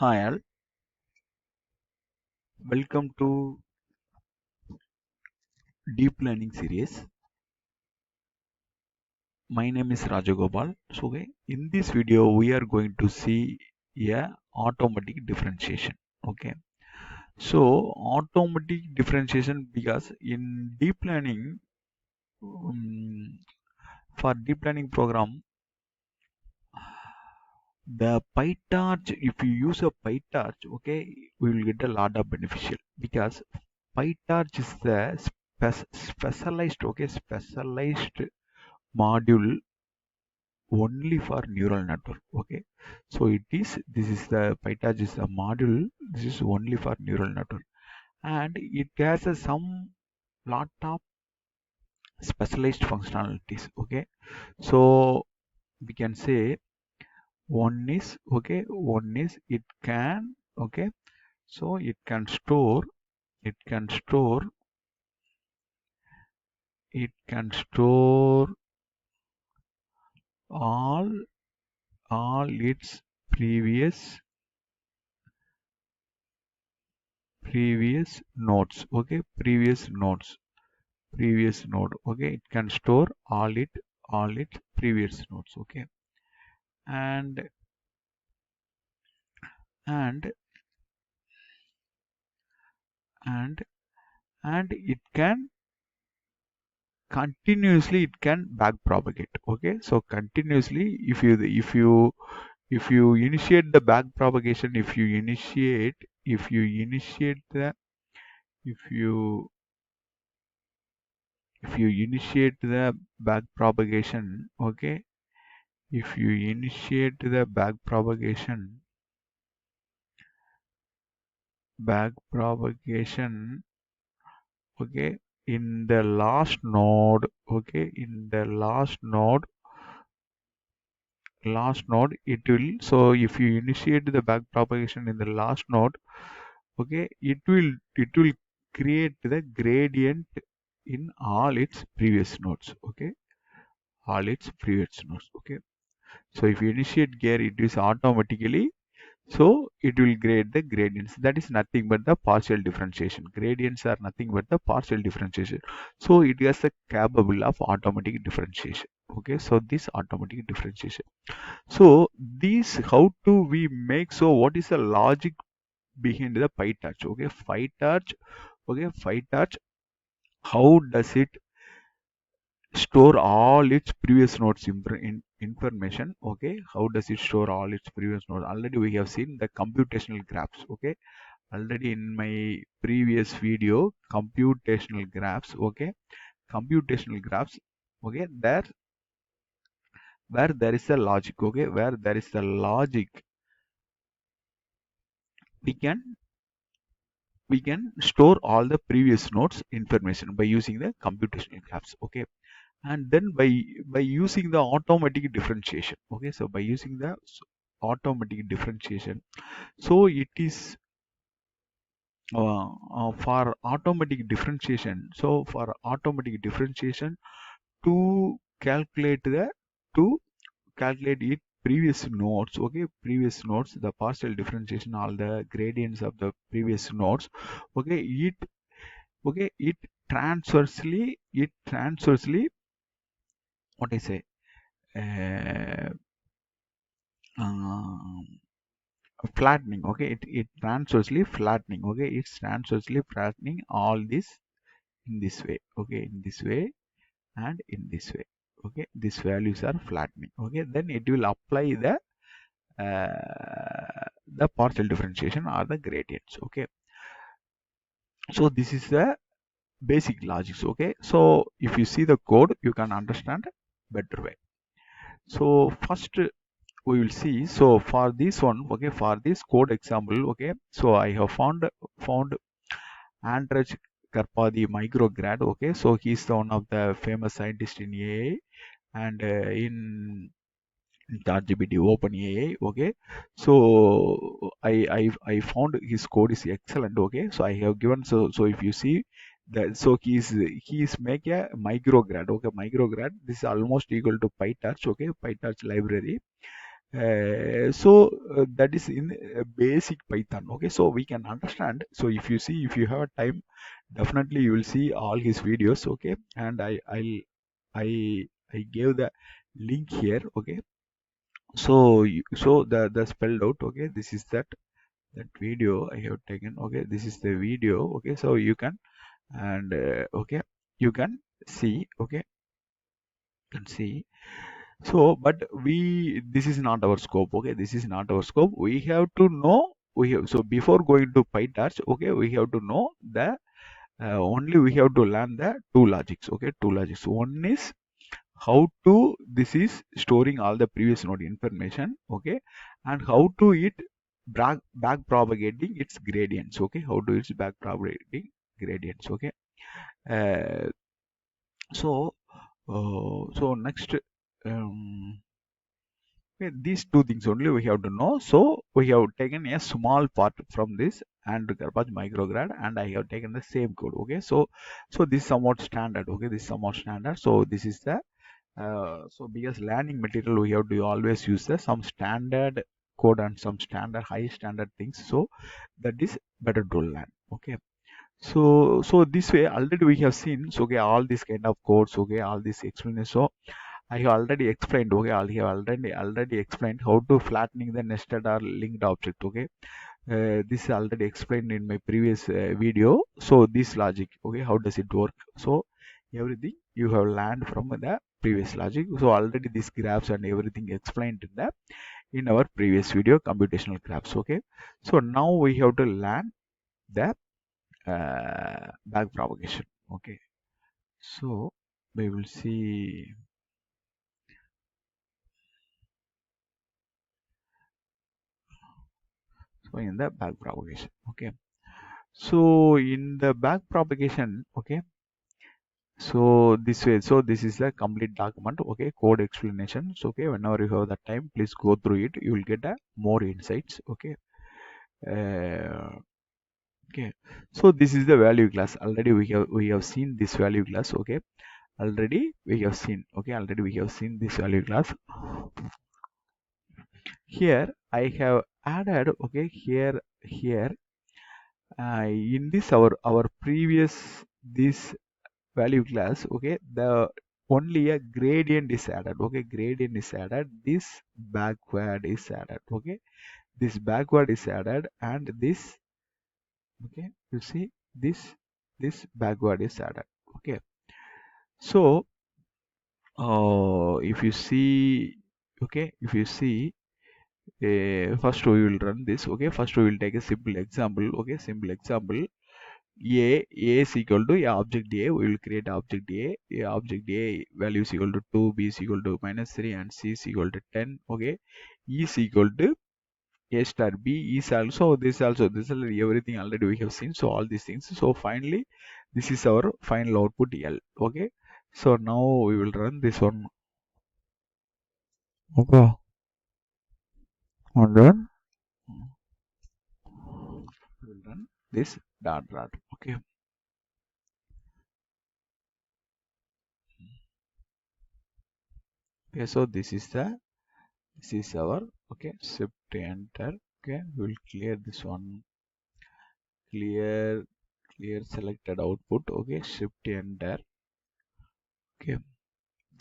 Hi all, welcome to Deep Learning series. My name is Rajagopal. So in this video we are going to see a automatic differentiation. Okay. So automatic differentiation, because in deep learning, for deep learning program, the PyTorch, if you use a PyTorch, okay, we will get a lot of beneficial, because PyTorch is the specialized, okay, specialized module only for neural network. Okay, so this is the Pytorch is a module. This is only for neural network, and it has some lot of specialized functionalities. Okay, so we can say one is it can, okay, so it can store it can store all its previous nodes. Okay, previous node. Okay, it can store all its previous nodes. Okay, and and and and it can continuously, it can back propagate. Okay, so continuously, if you initiate the back propagation, if you initiate the if you if you initiate the back propagation, okay, if you initiate the back propagation, okay, in the last node, okay, in the last node it will, so if you initiate the back propagation in the last node, okay, it will create the gradient in all its previous nodes. Okay, all its previous nodes. Okay, so if you initiate gear, it is automatically, so it will grade the gradients. That is nothing but the partial differentiation. Gradients are nothing but the partial differentiation. So it has the capable of automatic differentiation. Okay, so this automatic differentiation. So this, how do we make? So what is the logic behind the PyTorch? Okay, PyTorch. Okay, PyTorch. How does it store all its previous nodes information? Okay, how does it store all its previous nodes? Already we have seen the computational graphs. Okay, already in my previous video, computational graphs. Okay, computational graphs. Okay, there where there is a logic. Okay, where there is a logic, we can store all the previous nodes information by using the computational graphs. Okay, and then by using the automatic differentiation. Okay, so by using the automatic differentiation, so it is for automatic differentiation. So for automatic differentiation, to calculate it previous nodes. Okay, previous nodes, the partial differentiation, all the gradients of the previous nodes. Okay, it transversely, what I say, uh, um, flattening. Okay, it transversely flattening. Okay, it's transversely flattening all this in this way. Okay, in this way and in this way. Okay, these values are flattening. Okay, then it will apply the partial differentiation or the gradients. Okay, so this is the basic logics. Okay, so if you see the code, you can understand better way. So first we will see. So for this one, okay, for this code example, okay, so I have found Andrej Karpathy Mircrograd. Okay, so he's the one of the famous scientists in AI, and in ChatGPT, OpenAI. Okay, so I found his code is excellent. Okay, so I have given, so if you see that, so he's make a Mircrograd. Okay, Mircrograd, this is almost equal to PyTorch. Okay, PyTorch library. That is in basic Python. Okay, so we can understand. So if you see, if you have a time, definitely you will see all his videos. Okay, and I I gave the link here. Okay, so the spelled out. Okay, this is that video I have taken. Okay, this is the video. Okay, so you can, and okay, you can see. Okay, you can see. So, but this is not our scope. Okay, this is not our scope. We have to know. So before going to PyTorch, okay, we have to know the only we have to learn the two logics. Okay, two logics. One is how to, this is storing all the previous node information. Okay, and how to it back propagating its gradients. Okay, how to it's back propagating gradients. Okay, uh, so next. Um, Okay, these two things only we have to know. So we have taken a small part from this and Karpathy Mircrograd, and I have taken the same code. Okay, so this is somewhat standard. Okay, this is somewhat standard. So this is the so because learning material we have to always use the some standard code and some standard high standard things. So that is better to learn. Okay. So this way already we have seen. So okay, all these kind of codes. Okay, all this explanation. So I have already explained. Okay, I have already explained how to flattening the nested or linked object. Okay, this is already explained in my previous video. So this logic. Okay, how does it work? So everything you have learned from the previous logic. So already these graphs and everything explained in our previous video, computational graphs. Okay, so now we have to learn the back propagation. Okay, so we will see. So in the back propagation. Okay, so in the back propagation. Okay, so this way, so this is a complete document. Okay, code explanations. Okay, whenever you have the time, please go through it. You will get more insights. Okay, uh, okay, so this is the value class. Already we have seen this value class. Okay, already we have seen. Okay, already we have seen this value class. Here I have added. Okay, here in this our previous this value class. Okay, the only a gradient is added. Okay, gradient is added, this backward is added. Okay, this backward is added, and this, okay, you see this backward is added. Okay, so if you see, okay, if you see, first we will run this. Okay, first we will take a simple example. Okay, simple example. A is equal to object A. We will create object A. Object A value is equal to 2, B is equal to -3, and C is equal to 10. Okay, E is equal to A star. B is also this, also this, everything already we have seen. So all these things. So finally, this is our final output L. Okay, so now we will run this one. Okay, and then we will run this dot. Okay. Okay, so this is our, okay, shift enter. Okay, we will clear this one, clear selected output. Okay, shift enter. Okay,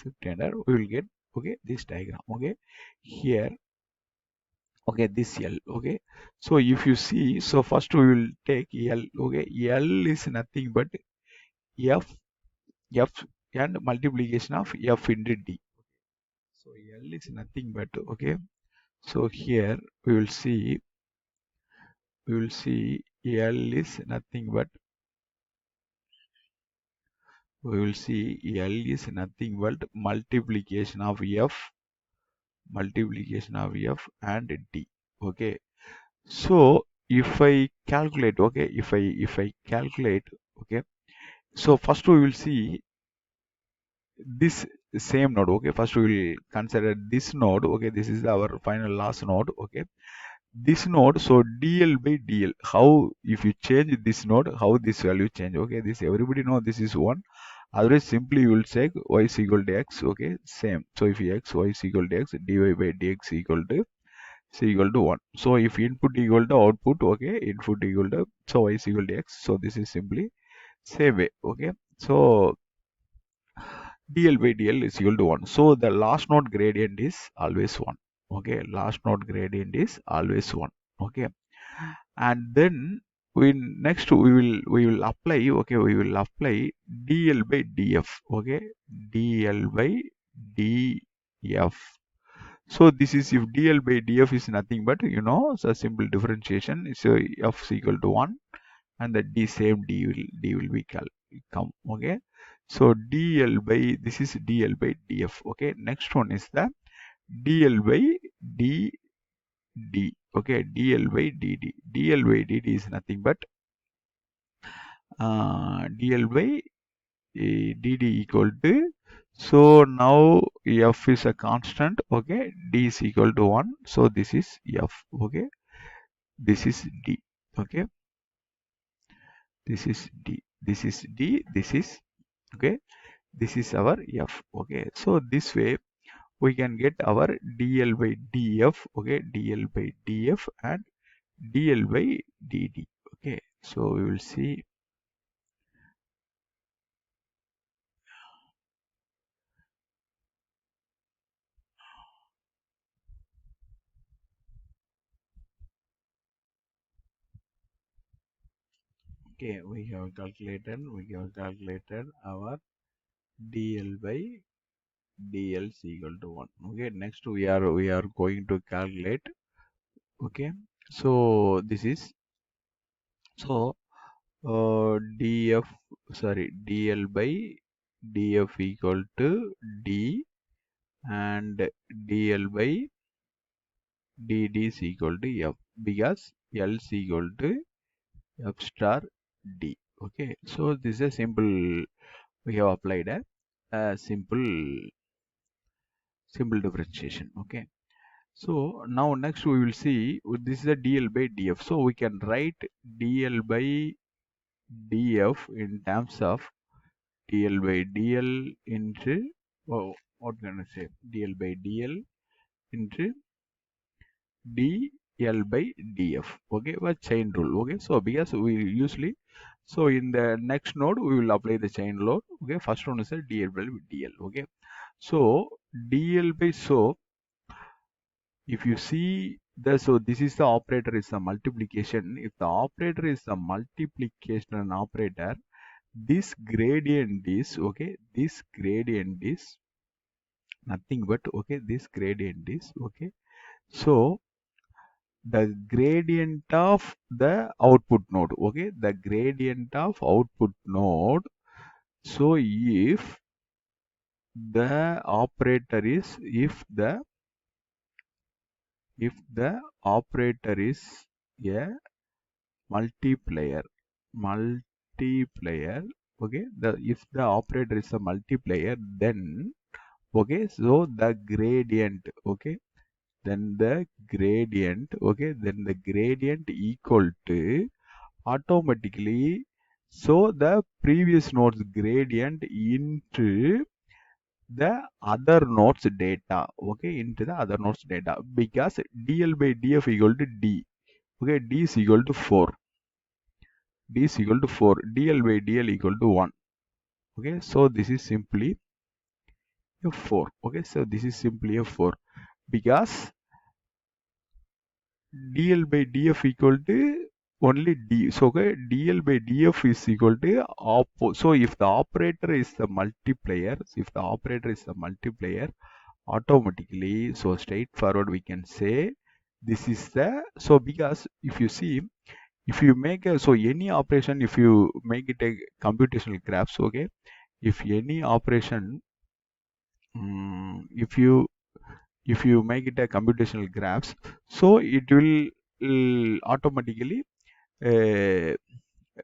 shift enter, we will get, okay, this diagram. Okay, here, okay, this L. Okay, so if you see, so first we will take L. Okay, L is nothing but f f and multiplication of f into d. So L is nothing but, okay, so here we will see L is nothing but, multiplication of f and d. Okay, so if I calculate, okay, if I calculate, okay, so first we will see this same node. Okay, first we will consider this node. Okay, this is our final last node. Okay, this node, so dl by dl, how if you change this node, how this value change. Okay, this everybody know this is 1, Otherwise, simply you will say y is equal to x. Okay, same. So if x, y is equal to x, dy by dx equal to c equal to 1. So if input equal to output, okay, input equal to, so y is equal to x. So this is simply same way. Okay, so dl by dl is equal to 1. So the last node gradient is always 1. Okay, last node gradient is always 1. Okay, and then next we will apply, okay, we will apply dl by df. Okay, dl by df. So this is if dl by df is nothing but, it's a simple differentiation. So f is equal to 1, and the same d will be come. Okay, so dl by, this is dl by df. Okay, next one is the dl by dd. Okay, dl by dd. Dl by dd is nothing but dl by dd equal to, so now f is a constant. Okay, d is equal to 1. So this is f. Okay, this is d. Okay, this is d. This is d. This is, okay, this is our f. Okay, so this way we can get our dl by df. Okay, dl by df and dl by dd. Okay, so we will see. Okay, we have calculated our dl by dl is equal to 1. Okay, next we are going to calculate. Okay, so this is, so df, sorry, dl by df equal to d, and dl by dd is equal to f, because l is equal to f star d. Okay, so this is a simple, we have applied a simple differentiation. Okay, so now next we will see, this is a dl by df. So we can write dl by df in terms of dl by dl into, oh, what can I say, dl by dl into dl by df. Okay, but chain rule. Okay, so because we usually, so in the next node we will apply the chain rule. Okay, first one is a dl by dl. Okay, so dl by, so if you see the, so this is the operator is the multiplication. If the operator is the multiplication operator, this gradient is, okay, this gradient is nothing but, okay, this gradient is, okay, so the gradient of the output node. Okay, the gradient of output node. So if the operator is, if the operator is a multiplier, okay, the, if the operator is a multiplier, then, okay, so the gradient, okay, then the gradient, okay, then the gradient equal to automatically, so the previous node's gradient into the other node's data. Okay, into the other node's data, because dl by df equal to d. Okay, d is equal to 4. D is equal to 4. dl by dl equal to 1. Okay, so this is simply a 4. Okay, so this is simply a 4, because dl by df equal to only d. So okay, dl by df is equal to so if the operator is the multiplier, automatically, so straightforward we can say this is the, so because if you see, if you make a, so any operation, if you make it a computational graphs, okay, if any operation, if you make it a computational graphs, so it will automatically, uh,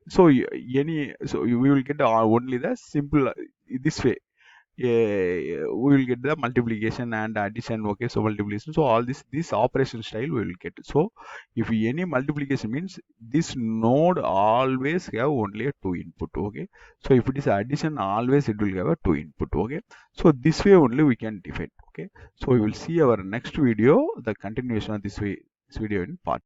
so any, so we will get only the simple, this way, we will get the multiplication and addition. Okay, so multiplication, so all this operation style we will get. So if any multiplication means this node always have only a 2 input. Okay, so if it is addition, always it will have a 2 input. Okay, so this way only we can define. Okay, so we will see our next video, the continuation of this video in part